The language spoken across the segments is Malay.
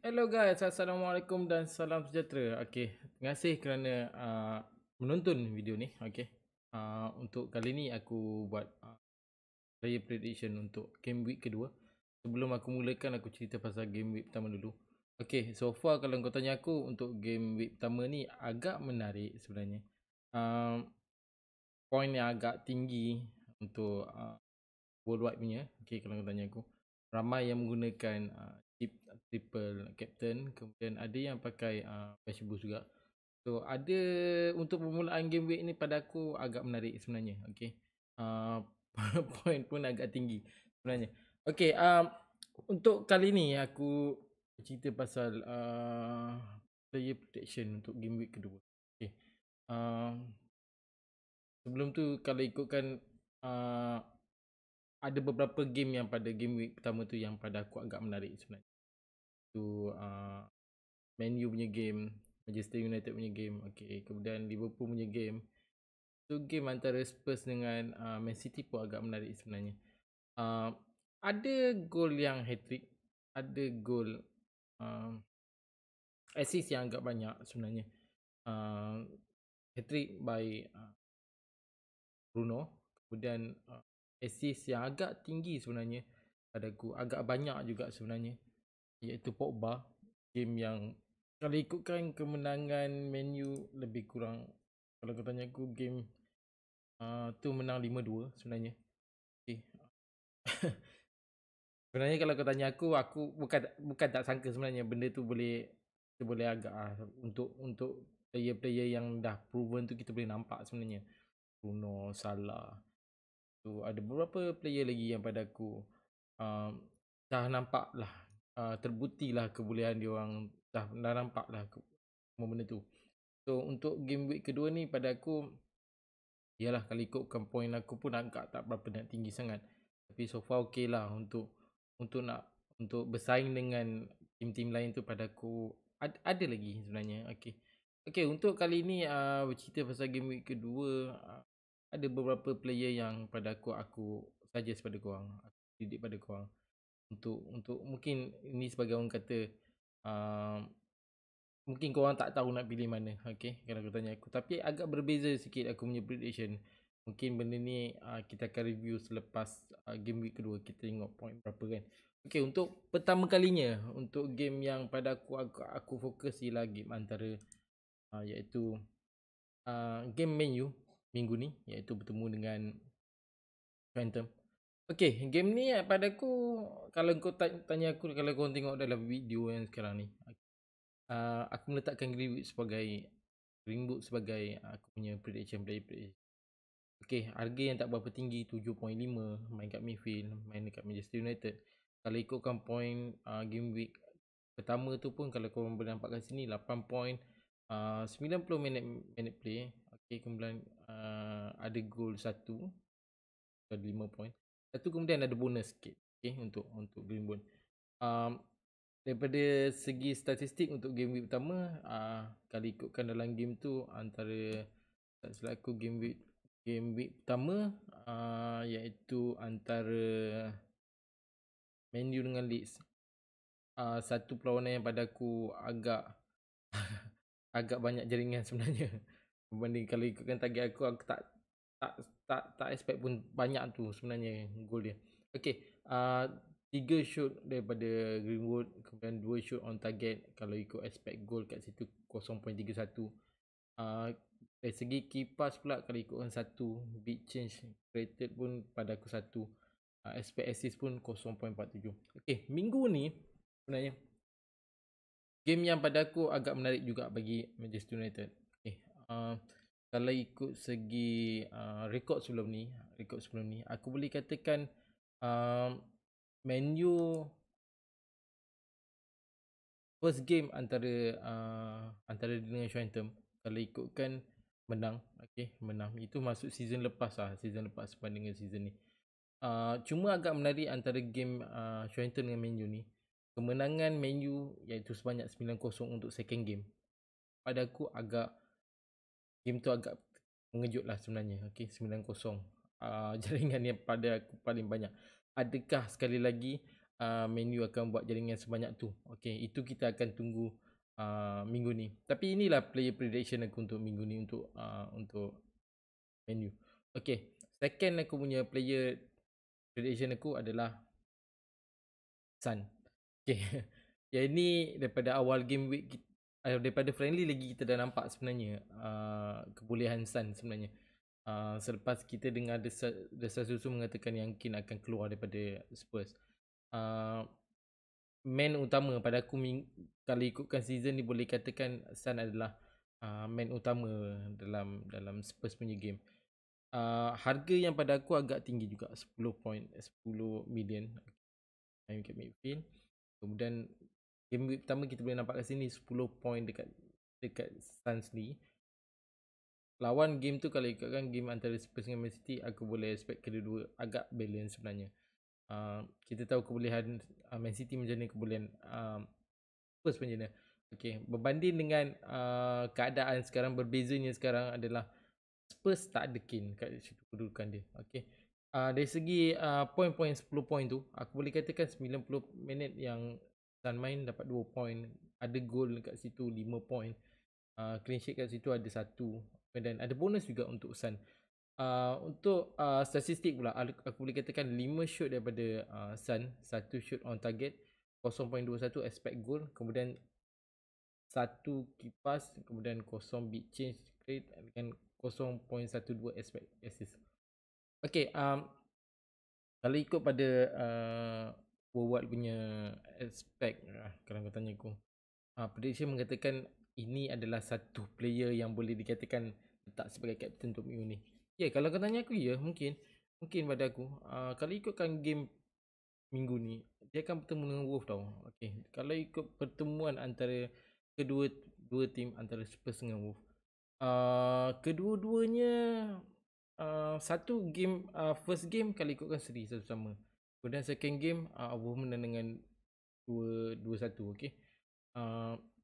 Hello guys, Assalamualaikum dan salam sejahtera. Terima kasih kerana menonton video ni. Untuk kali ni aku buat player prediction untuk game week kedua. Sebelum aku mulakan, aku cerita pasal game week pertama dulu. So far kalau kau tanya aku, untuk game week pertama ni agak menarik sebenarnya. Point yang agak tinggi untuk worldwide punya. Kalau kau tanya aku, ramai yang menggunakan triple captain, kemudian ada yang pakai patch boost juga. So ada untuk permulaan game week ni pada aku agak menarik sebenarnya. uh, Point pun agak tinggi sebenarnya. Untuk kali ni aku cerita pasal player protection untuk game week kedua. uh, Sebelum tu kalau ikutkan ada beberapa game yang pada game week pertama tu yang pada aku agak menarik sebenarnya. Tu Man U punya game, Manchester United punya game, kemudian Liverpool punya game. Tu game antara Spurs dengan Man City pun agak menarik sebenarnya. Ada gol yang hat-trick, ada gol assist yang agak banyak sebenarnya. Hat-trick by Bruno, kemudian assist yang agak tinggi sebenarnya pada aku, agak banyak juga sebenarnya, iaitu Pogba. Game yang kalau ikutkan kemenangan Man U lebih kurang, kalau kau tanya aku, game tu menang 5-2 sebenarnya. Sebenarnya kalau kau tanya aku bukan tak sangka sebenarnya benda tu boleh agak untuk player-player yang dah proven tu, kita boleh nampak sebenarnya. Bruno, Salah, tu ada beberapa player lagi yang pada aku dah nampak lah, terbukti lah kebolehan dia orang, dah nampak lah semua benda tu. So untuk game week kedua ni pada aku, yalah kalau ikutkan point aku pun agak tak berapa nak tinggi sangat, tapi so far okey lah untuk bersaing dengan tim-tim lain tu. Pada aku ada lagi sebenarnya. Untuk kali ni bercerita pasal game week kedua, ada beberapa player yang pada aku suggest pada korang, aku didik pada korang untuk mungkin ini sebagai orang kata, mungkin korang tak tahu nak pilih mana. Kalau kau tanya aku, tapi agak berbeza sikit aku punya prediction. Mungkin benda ni kita akan review selepas game week kedua, kita tengok point berapa kan. Untuk pertama kalinya, untuk game yang pada aku fokus ialah game antara iaitu game Man U minggu ni, iaitu bertemu dengan Phantom. Game ni pada aku, kalau kau tanya aku, kalau kau tengok dalam video yang sekarang ni, aku meletakkan Greenwood sebagai aku punya prediction player. Harga yang tak berapa tinggi, 7.5, main kat midfield, main dekat Manchester United. Kalau ikutkan point game week pertama tu pun, kalau korang boleh nampak kat sini, 8 point, 90 minit play. Kemudian ada gol 1, ada 5 point. Satu, kemudian ada bonus sikit untuk Greenwood. Daripada segi statistik untuk game week pertama, kalau ikutkan dalam game tu, antara tak silap aku game week pertama, iaitu antara Man U dengan Leeds, satu perlawanan yang pada aku agak agak banyak jaringan sebenarnya. Berbanding kalau ikutkan target aku tak expect pun banyak tu sebenarnya gol dia. 3 shoot daripada Greenwood, kemudian 2 shoot on target. Kalau ikut expect goal kat situ 0.31. Dari segi kipas pula, kalau ikutkan 1, big change created pun pada aku 1, expect assist pun 0.47. Minggu ni sebenarnya game yang pada aku agak menarik juga bagi Manchester United. Kalau ikut segi rekod sebelum ni, aku boleh katakan Man U first game antara dengan Southampton, kalau ikutkan menang. Menang itu masuk season lepas berbanding dengan season ni. Cuma agak menarik antara game Southampton dengan Man U ni, kemenangan Man U iaitu sebanyak 9-0 untuk second game. Pada aku game tu agak mengejut lah sebenarnya. 9-0, jaringan yang pada aku paling banyak. Adakah sekali lagi Man U akan buat jaringan sebanyak tu. Okay, itu kita akan tunggu minggu ni. Tapi inilah player prediction aku untuk minggu ni untuk Man U. Okay, second aku punya player prediction aku adalah Son. Okay. Yang ini daripada awal game week daripada friendly lagi kita dah nampak sebenarnya kebolehan Son sebenarnya. Selepas kita dengar desas-desus mengatakan yang Kane akan keluar daripada Spurs. Man utama pada aku kalau ikutkan season ni boleh katakan Son adalah man utama dalam Spurs punya game. Harga yang pada aku agak tinggi juga, 10 million wicket midfield. Kemudian game week pertama kita boleh nampak kat sini 10 point dekat Suns ni. Lawan game tu kalau ikutkan game antara Spurs dengan Man City, aku boleh expect kedua-dua agak balance sebenarnya. Kita tahu kebolehan Man City macam mana, kebolehan Spurs macam mana. Okay, berbanding dengan keadaan sekarang, berbezanya sekarang adalah Spurs tak ada Kane kat situ kedudukan dia. Okay. Dari segi point 10 point tu, aku boleh katakan 90 minit yang Sun main dapat 2 point, ada gol kat situ 5 point, clean sheet kat situ ada 1, dan ada bonus juga untuk Sun. Untuk statistik pula, aku boleh katakan 5 shoot daripada Sun, 1 shoot on target, 0.21 expect goal, kemudian 1 kipas, kemudian 0 big change rate dengan 0.12 expect assist. Okay, kalau ikut pada World punya aspek, kalau kau tanya aku, prediction mengatakan ini adalah satu player yang boleh dikatakan letak sebagai captain untuk minggu ni. Kalau kau tanya aku, mungkin pada aku, kalau ikutkan game minggu ni, dia akan bertemu dengan Wolves tau. Okay, kalau ikut pertemuan antara kedua tim antara Spurs dengan Wolves, kedua-duanya satu game, first game kalau ikutkan seri satu sama. Kemudian second game Wolves menang dengan 2-1. Okay,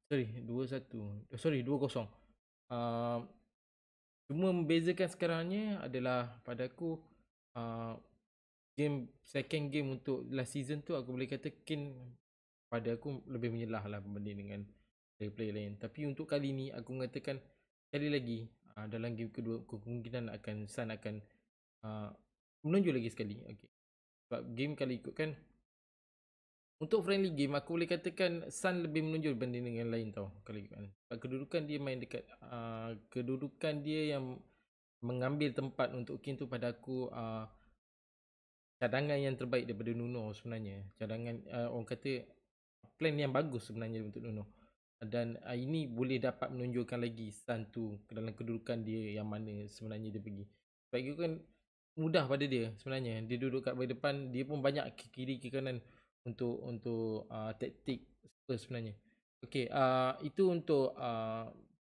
sorry 2-1, sorry 2-0. Cuma membezakan sekarangnya adalah pada aku second game untuk last season tu, aku boleh kata Kane pada aku lebih menyelah lah berbanding dengan player-player lain. Tapi untuk kali ni aku mengatakan sekali lagi, dalam game kedua kemungkinan Son akan menonjol lagi sekali. Okay. Sebab game kalau ikutkan untuk friendly game, aku boleh katakan Son lebih menonjol berbanding dengan lain tau. Kalau ikutkan kedudukan dia main dekat kedudukan dia yang mengambil tempat untuk Kane tu, pada aku cadangan yang terbaik daripada Nuno sebenarnya. Cadangan orang kata plan yang bagus sebenarnya untuk Nuno. Dan ini boleh dapat menunjukkan lagi Son tu dalam kedudukan dia yang mana sebenarnya dia pergi. Sebab itu kan mudah pada dia sebenarnya. Dia duduk kat bahagian depan, dia pun banyak ke kiri ke kanan untuk taktik Spurs sebenarnya. Okay, itu untuk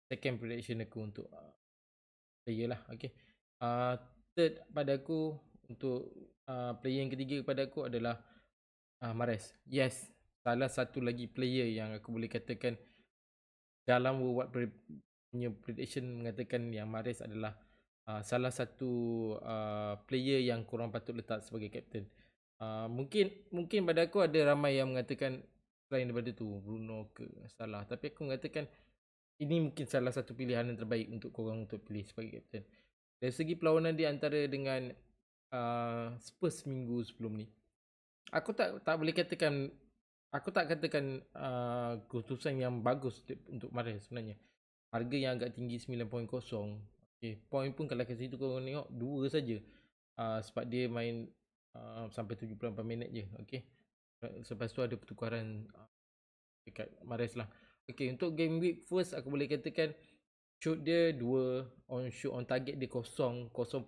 second prediction aku untuk player lah. Okay, third pada aku untuk player yang ketiga kepada aku adalah Mahrez. Yes, salah satu lagi player yang aku boleh katakan dalam World punya prediction mengatakan yang Mahrez adalah salah satu player yang korang patut letak sebagai captain. Mungkin pada aku ada ramai yang mengatakan selain daripada tu Bruno ke Salah, tapi aku mengatakan ini mungkin salah satu pilihan yang terbaik untuk korang untuk pilih sebagai captain. Dari segi perlawanan di antara dengan Spurs minggu sebelum ni, aku tak boleh katakan, aku tak katakan keputusan yang bagus untuk Mahrez sebenarnya. Harga yang agak tinggi 9.0. Okay, point pun kalau kat situ korang tengok 2 saja. Sebab dia main sampai 74 minit je. Okay, selepas tu ada pertukaran dekat Mahrez lah. Okay, untuk game week first aku boleh katakan shoot dia 2, shoot on target dia 0.32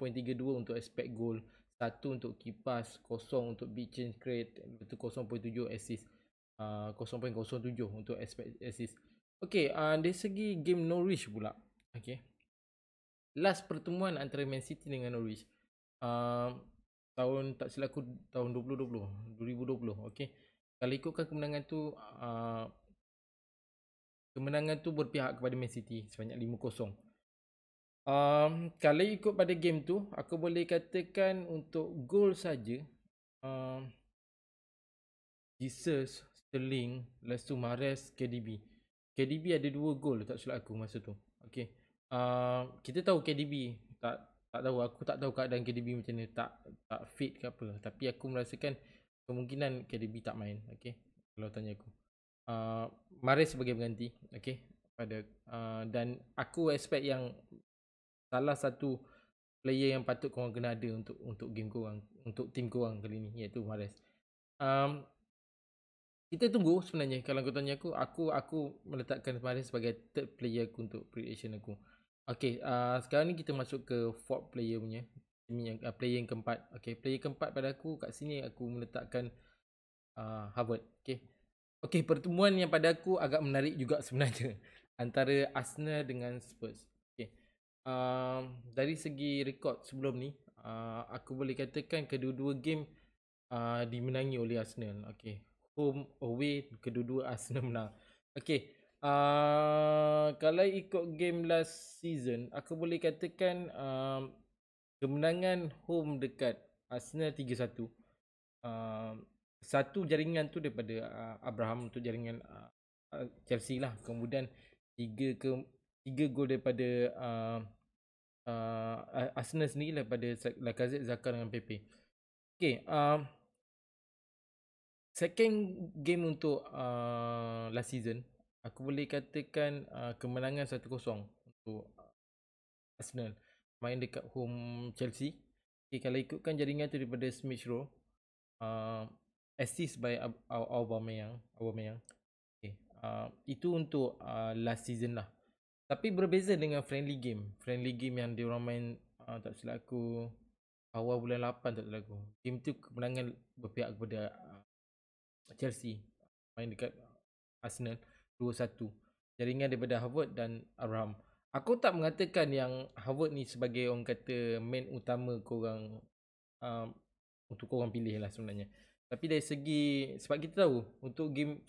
untuk expect goal, 1 untuk kipas, 0 untuk big change rate, itu 0.7 assist, 0.07 untuk expect assist. Okay, dari segi game Norwich pula. Okay, last pertemuan antara Man City dengan Norwich, tahun tak silap aku tahun 2020. Okay, kalau ikutkan kemenangan tu berpihak kepada Man City sebanyak 5-0. Kalau ikut pada game tu, aku boleh katakan untuk gol saja Jesus, Sterling, lepas tu Mahrez, KDB. KDB ada 2 gol tak silap aku masa tu. Okay. Kita tahu KDB tak tahu, aku tak tahu keadaan KDB macam ni, tak fit ke apa, tapi aku merasakan kemungkinan KDB tak main. Okay, kalau tanya aku, Mahrez sebagai pengganti. Okay, pada dan aku expect yang salah satu player yang patut korang kena ada untuk game korang, untuk team korang kali ni, iaitu Mahrez. Kita tunggu sebenarnya. Kalau kau tanya aku meletakkan Mahrez sebagai third player aku untuk prediction aku. Okay, sekarang ni kita masuk ke fourth player punya, yang player yang keempat. Okay, player keempat pada aku kat sini aku meletakkan Harvard. Okay, pertemuan yang pada aku agak menarik juga sebenarnya antara Arsenal dengan Spurs. Okay, dari segi rekod sebelum ni, aku boleh katakan kedua-dua game dimenangi oleh Arsenal. Okay, home away kedua-dua Arsenal menang. Okay, kalau ikut game last season, aku boleh katakan kemenangan home dekat Arsenal 3-1. Satu jaringan tu daripada Abraham untuk jaringan Chelsea lah. Kemudian 3 gol daripada Arsenal sendiri daripada Lacazette, Xhaka dengan Pepe. Okay, second game untuk last season, aku boleh katakan kemenangan 1-0 untuk Arsenal main dekat home Chelsea. Okay, kalau ikutkan jaringan tu daripada Smith Rowe, assist by Aubameyang. Okay, itu untuk last season lah. Tapi berbeza dengan friendly game yang diorang main, tak silap aku awal bulan 8 tak silap aku. Game tu kemenangan berpihak kepada Chelsea, main dekat Arsenal 2-1. Jaringan daripada Harvard dan Abraham. Aku tak mengatakan yang Harvard ni sebagai orang kata main utama korang, untuk korang pilih lah sebenarnya. Tapi dari segi, sebab kita tahu untuk game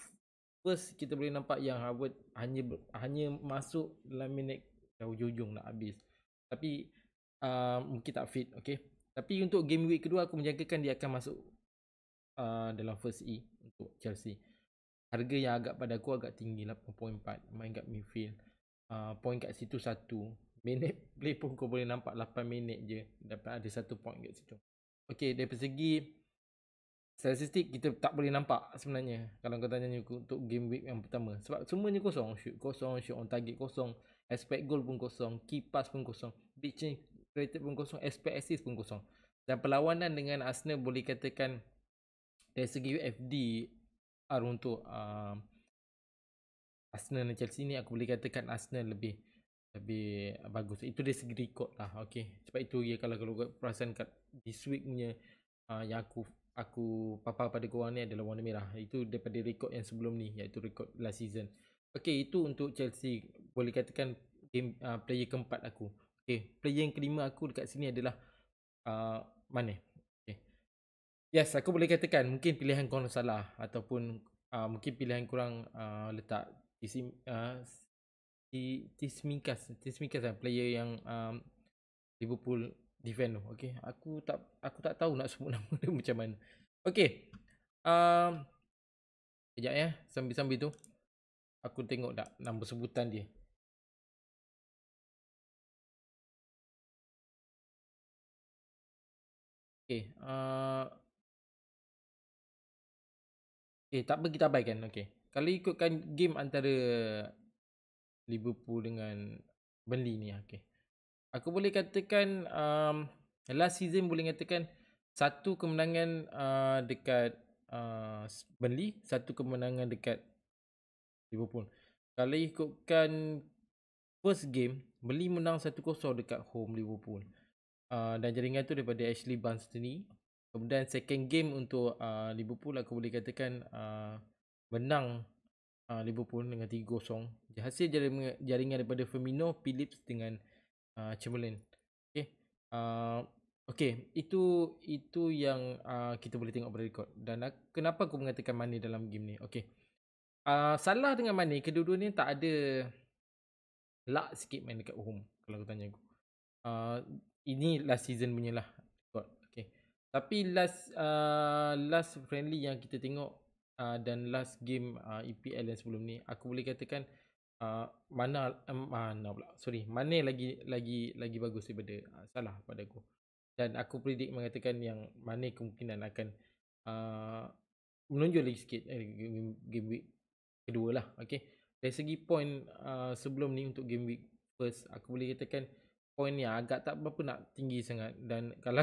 first kita boleh nampak yang Harvard hanya masuk dalam minit hujung-hujung nak habis. Tapi mungkin tak fit. Okay, tapi untuk game week kedua aku menjangkakan dia akan masuk dalam first E untuk Chelsea. Harga yang agak pada aku agak tinggi, 8.4, main kat midfield. Point kat situ 1. Minit play pun kau boleh nampak 8 minit je dapat ada 1 point kat situ. Okay, dari segi statistik kita tak boleh nampak sebenarnya kalau kau tanya aku untuk game week yang pertama, sebab semuanya kosong. Shoot kosong, shoot on target kosong, expect goal pun kosong, key pass pun kosong, big change created pun kosong, expect assist pun kosong. Dan perlawanan dengan Arsenal boleh katakan dari segi FDR untuk Arsenal dan Chelsea ni, aku boleh katakan Arsenal lebih bagus. Itu dari segi record lah. Okay, sebab itu ya, kalau perasan kat this week punya yang aku papar pada korang ni adalah warna merah. Itu daripada rekod yang sebelum ni, iaitu rekod last season. Okay, itu untuk Chelsea. Boleh katakan game player keempat aku. Okay, player yang kelima aku dekat sini adalah Mane. Okay, yes, aku boleh katakan mungkin pilihan korang salah, ataupun mungkin pilihan korang letak Tsimikas lah, player yang Liverpool defend tu. Okay, aku tak tahu nak sebut nama dia macam mana. Okay, kejap ya, sambil-sambil tu aku tengok tak nama sebutan dia. Okay, tak apa, kita abaikan. Okay, kalau ikutkan game antara Liverpool dengan Burnley ni, okay, aku boleh katakan last season boleh katakan satu kemenangan dekat Burnley, satu kemenangan dekat Liverpool. Kalau ikutkan first game, Burnley menang 1-0 dekat home Liverpool. Dan jaringan tu daripada Ashley Barnes ni. Kemudian second game untuk Liverpool, aku boleh katakan menang Liverpool dengan 3-0. Hasil jaringan daripada Firmino, Phillips dengan Chamberlain. Okay, okay, itu yang kita boleh tengok pada rekod. Dan kenapa aku mengatakan Mane dalam game ni? Okay, salah dengan Mane, kedua-dua ni tak ada luck sikit main dekat home, kalau aku tanya aku. Ini last season punya lah. Okay, tapi last friendly yang kita tengok dan last game EPL yang sebelum ni, aku boleh katakan Mane lagi bagus daripada Salah pada aku. Dan aku predict mengatakan yang Mane kemungkinan akan menonjol lagi sikit game week kedua lah. Okay, dari segi point sebelum ni untuk game week first, aku boleh katakan point ni agak tak berapa nak tinggi sangat. Dan kalau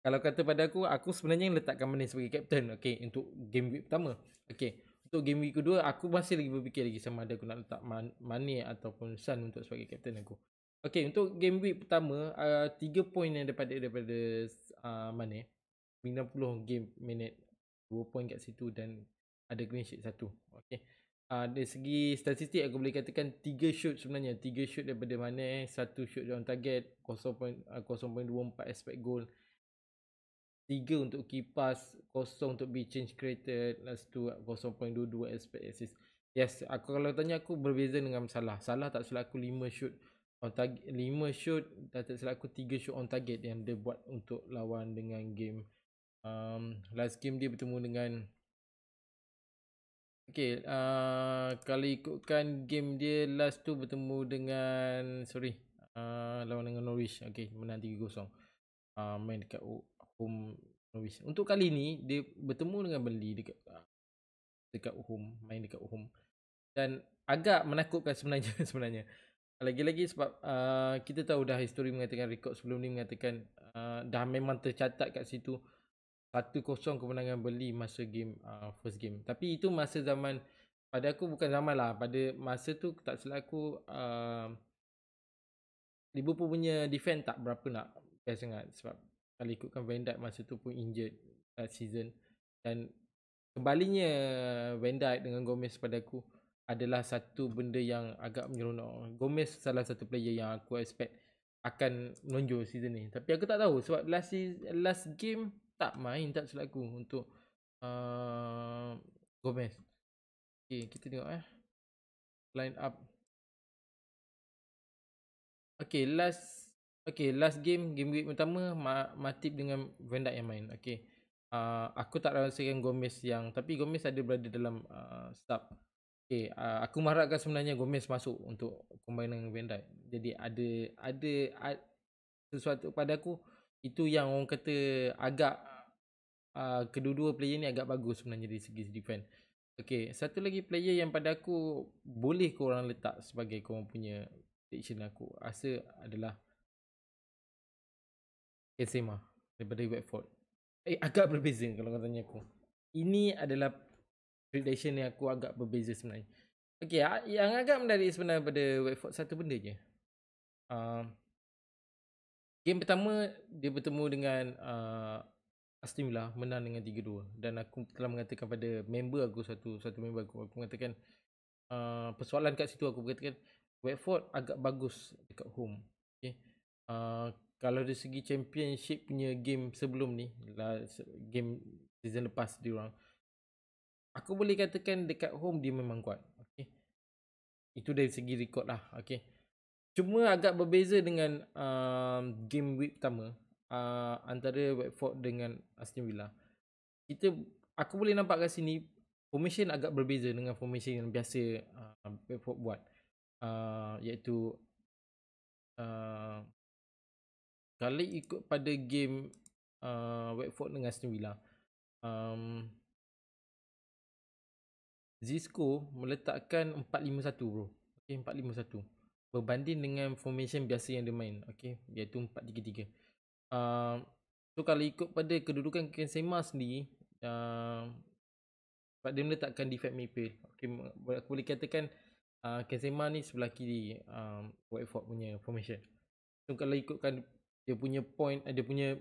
kalau kata pada aku sebenarnya letakkan Mane sebagai captain, okay, untuk game week pertama. Okay, untuk game week kedua aku masih lagi berfikir lagi sama ada aku nak letak Mane ataupun Son untuk sebagai captain aku. Okay, untuk game week pertama 3 point yang daripada Mane, 90 game minute, 2 point kat situ dan ada clean sheet 1. Okay, dari segi statistik aku boleh katakan 3 shoot sebenarnya, 3 shoot daripada Mane, 1 shoot on target, 0.24 expect goal, 3 untuk key pass, 0 untuk big change created, last 2 0.22 expect assist. Yes, kalau tanya aku berbeza dengan Salah tak silap aku 5 shoot on target, 5 shoot, tak silap aku 3 shoot on target yang dia buat untuk lawan dengan game last game dia bertemu dengan kalau ikutkan game dia last tu bertemu dengan lawan dengan Norwich. Menang 3-0. Main dekat home Norwich. Untuk kali ni dia bertemu dengan Burnley dekat home, main dekat home. Dan agak menakutkan sebenarnya. Lagi-lagi sebab kita tahu dah histori mengatakan rekod sebelum ni mengatakan dah memang tercatat kat situ 1-0 kemenangan Burnley masa game first game. Tapi itu masa zaman, pada aku bukan zaman lah, pada masa tu tak silap aku Liverpool punya defend tak berapa nak best sangat. Sebab kalau ikutkan Van Dijk masa tu pun injured season. Dan kembalinya Van Dijk dengan Gomez pada aku adalah satu benda yang agak menyeronok. Gomez salah satu player yang aku expect akan menonjol season ni. Tapi aku tak tahu sebab last game tak main tak silap aku untuk Gomez. Okay, kita tengok line up. Okay, last game week pertama Matip dengan Van Dijk yang main. Okay, aku tak rasakan Gomez tapi Gomez ada berada dalam start. Okay, aku mengharapkan sebenarnya Gomez masuk untuk combine dengan Van Dijk. Jadi ada sesuatu pada aku itu yang orang kata agak kedua-dua player ni agak bagus sebenarnya dari segi defense. Okay, satu lagi player yang pada aku boleh korang letak sebagai korang punya prediction aku rasa adalah Benzema daripada Watford. Agak berbeza kalau kau tanya aku. Ini adalah prediction yang aku agak berbeza sebenarnya. Okay, yang agak menarik sebenarnya pada Watford satu benda je. Game pertama dia bertemu dengan Aston Villa, menang dengan 3-2. Dan aku telah mengatakan pada member aku, satu member aku mengatakan persoalan kat situ aku berkatakan Watford agak bagus dekat home. Okay, kalau dari segi championship punya game sebelum ni, game season lepas diorang, aku boleh katakan dekat home dia memang kuat. Okay, itu dari segi record lah. Okay, cuma agak berbeza dengan game week pertama antara Watford dengan Aston Villa. Aku boleh nampak kat sini formation agak berbeza dengan formation yang biasa Watford buat, iaitu kalau ikut pada game Watford dengan Aston Villa, Zisco meletakkan 4-5-1 bro. Okay, 4-5-1 berbanding dengan formation biasa yang dia main, okay, iaitu 4-3-3. So kalau ikut pada kedudukan Benzema sendiri, sebab dia meletakkan defense midfield, okay, aku boleh katakan Benzema ni sebelah kiri Watford punya formation. So kalau ikutkan dia punya point, dia punya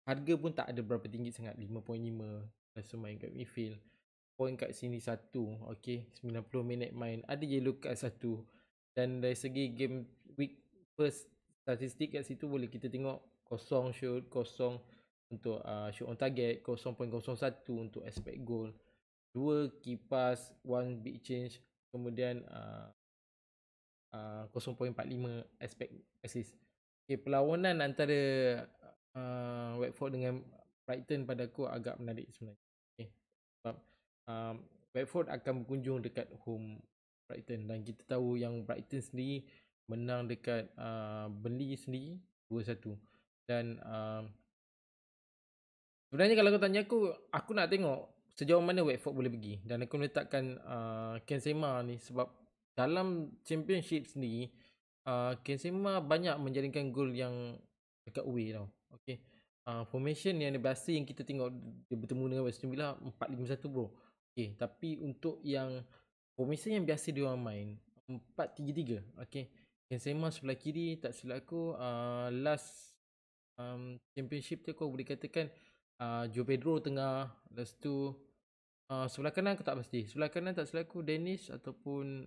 harga pun tak ada berapa tinggi sangat, 5.5 rasa main kat midfield. Point kat sini 1, okay, 90 minit main, ada yellow card 1. Dan dari segi game week first statistik kat situ boleh kita tengok 0 shoot, 0 untuk shoot on target, 0.01 untuk expect goal, 2 key pass, 1 big change, kemudian 0.45 expect assist. Okay, perlawanan antara Watford dengan Brighton pada aku agak menarik sebenarnya. Okay, sebab Watford akan berkunjung dekat home Brighton, dan kita tahu yang Brighton sendiri menang dekat Burnley sendiri 2-1. Dan sebenarnya kalau kau tanya aku nak tengok sejauh mana Watford boleh pergi, dan aku meletakkan Ken Sema ni sebab dalam Championship sendiri Ken Sema banyak menjaringkan gol yang dekat away tau. Okay. Formation yang biasa yang kita tengok dia bertemu dengan West Ham Villa 4-5-1 bro. Okay. Tapi untuk yang formation yang biasa dia orang main 4-3-3. Okay. Ken Sema sebelah kiri, tak silap aku last Championship tu kau boleh katakan Joe Pedro tengah. Lepas tu sebelah kanan aku tak pasti. Sebelah kanan tak silap aku Dennis ataupun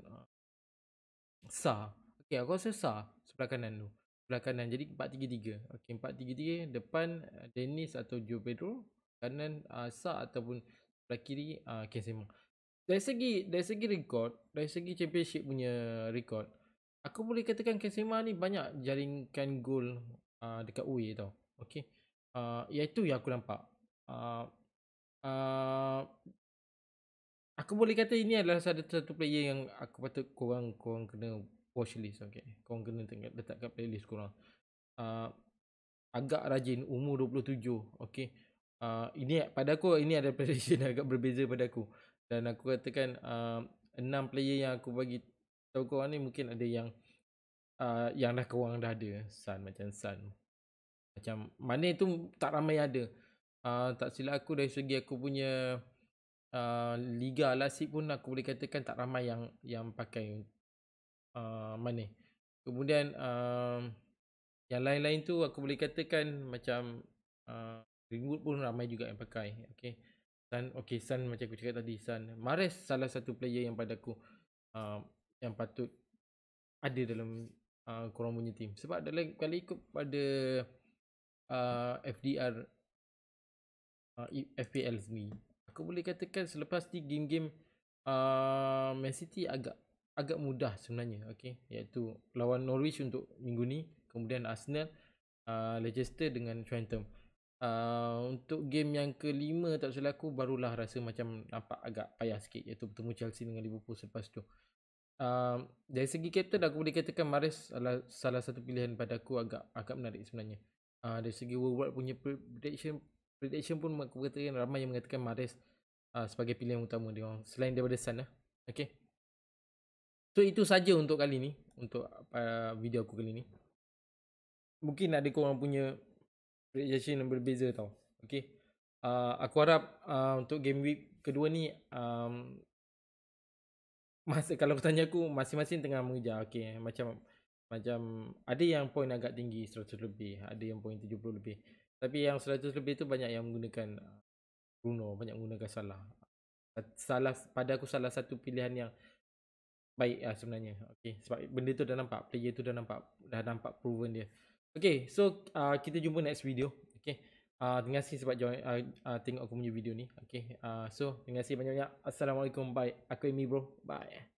Sa. Okay, aku rasa Sa sebelah kanan tu. Sebelah kanan. Jadi 4-3-3. Okay, 4-3-3. Depan Dennis atau Joe Pedro. Kanan Sa ataupun sebelah kiri Ken Sema. Dari segi rekod, dari segi Championship punya rekod, aku boleh katakan Ken Sema ni banyak jaringkan gol dekat away tau. Okay. Iaitu yang aku nampak. Aku boleh kata ini adalah satu player yang aku patut korang kena watch list. Okay. Korang kena letak kat playlist korang. Agak rajin, umur 27. Okay. Ini pada aku ini ada prediction agak berbeza pada aku. Dan aku katakan 6 player yang aku bagi tahu korang ni mungkin ada yang dah korang dah ada. Sun, macam Sun. Macam Mane tu tak ramai ada. Tak silap aku dari segi aku punya Liga Lasik pun aku boleh katakan tak ramai yang pakai Mane. Kemudian yang lain-lain tu aku boleh katakan macam Greenwood pun ramai juga yang pakai. Okay. Sun macam aku cakap tadi, Sun. Mahrez salah satu player yang pada aku yang patut ada dalam korang punya team. Sebab kalau ikut pada FDR FPL ni, aku boleh katakan selepas ni game-game Man City agak mudah sebenarnya. Okay. Iaitu lawan Norwich untuk minggu ni, kemudian Arsenal, Leicester dengan Southampton. Untuk game yang kelima tak silap aku barulah rasa macam nampak agak payah sikit, iaitu bertemu Chelsea dengan Liverpool selepas tu. Dari segi captain aku boleh katakan Mahrez adalah salah satu pilihan pada aku agak menarik sebenarnya. Dari segi worldwide punya prediction pun aku katakan ramai yang mengatakan Mahrez sebagai pilihan utama dia orang selain daripada Son lah. Okay. So itu saja untuk kali ni, untuk video aku kali ni. Mungkin ada korang punya prediction yang berbeza tau. Okay. Aku harap untuk game week kedua ni kalau aku tanya aku, masing-masing tengah mengejar. Okay. Macam ada yang point agak tinggi 100 lebih, ada yang point 70 lebih. Tapi yang 100 lebih tu banyak yang menggunakan Bruno, banyak menggunakan Salah pada aku salah satu pilihan yang baik lah sebenarnya. Okay. Sebab benda tu dah nampak, player tu dah nampak proven dia. Okay, so kita jumpa next video. Okay. Terima kasih sebab join tengok aku punya video ni. Okay. So terima kasih banyak-banyak. Assalamualaikum. Bye. Aku Amy bro. Bye.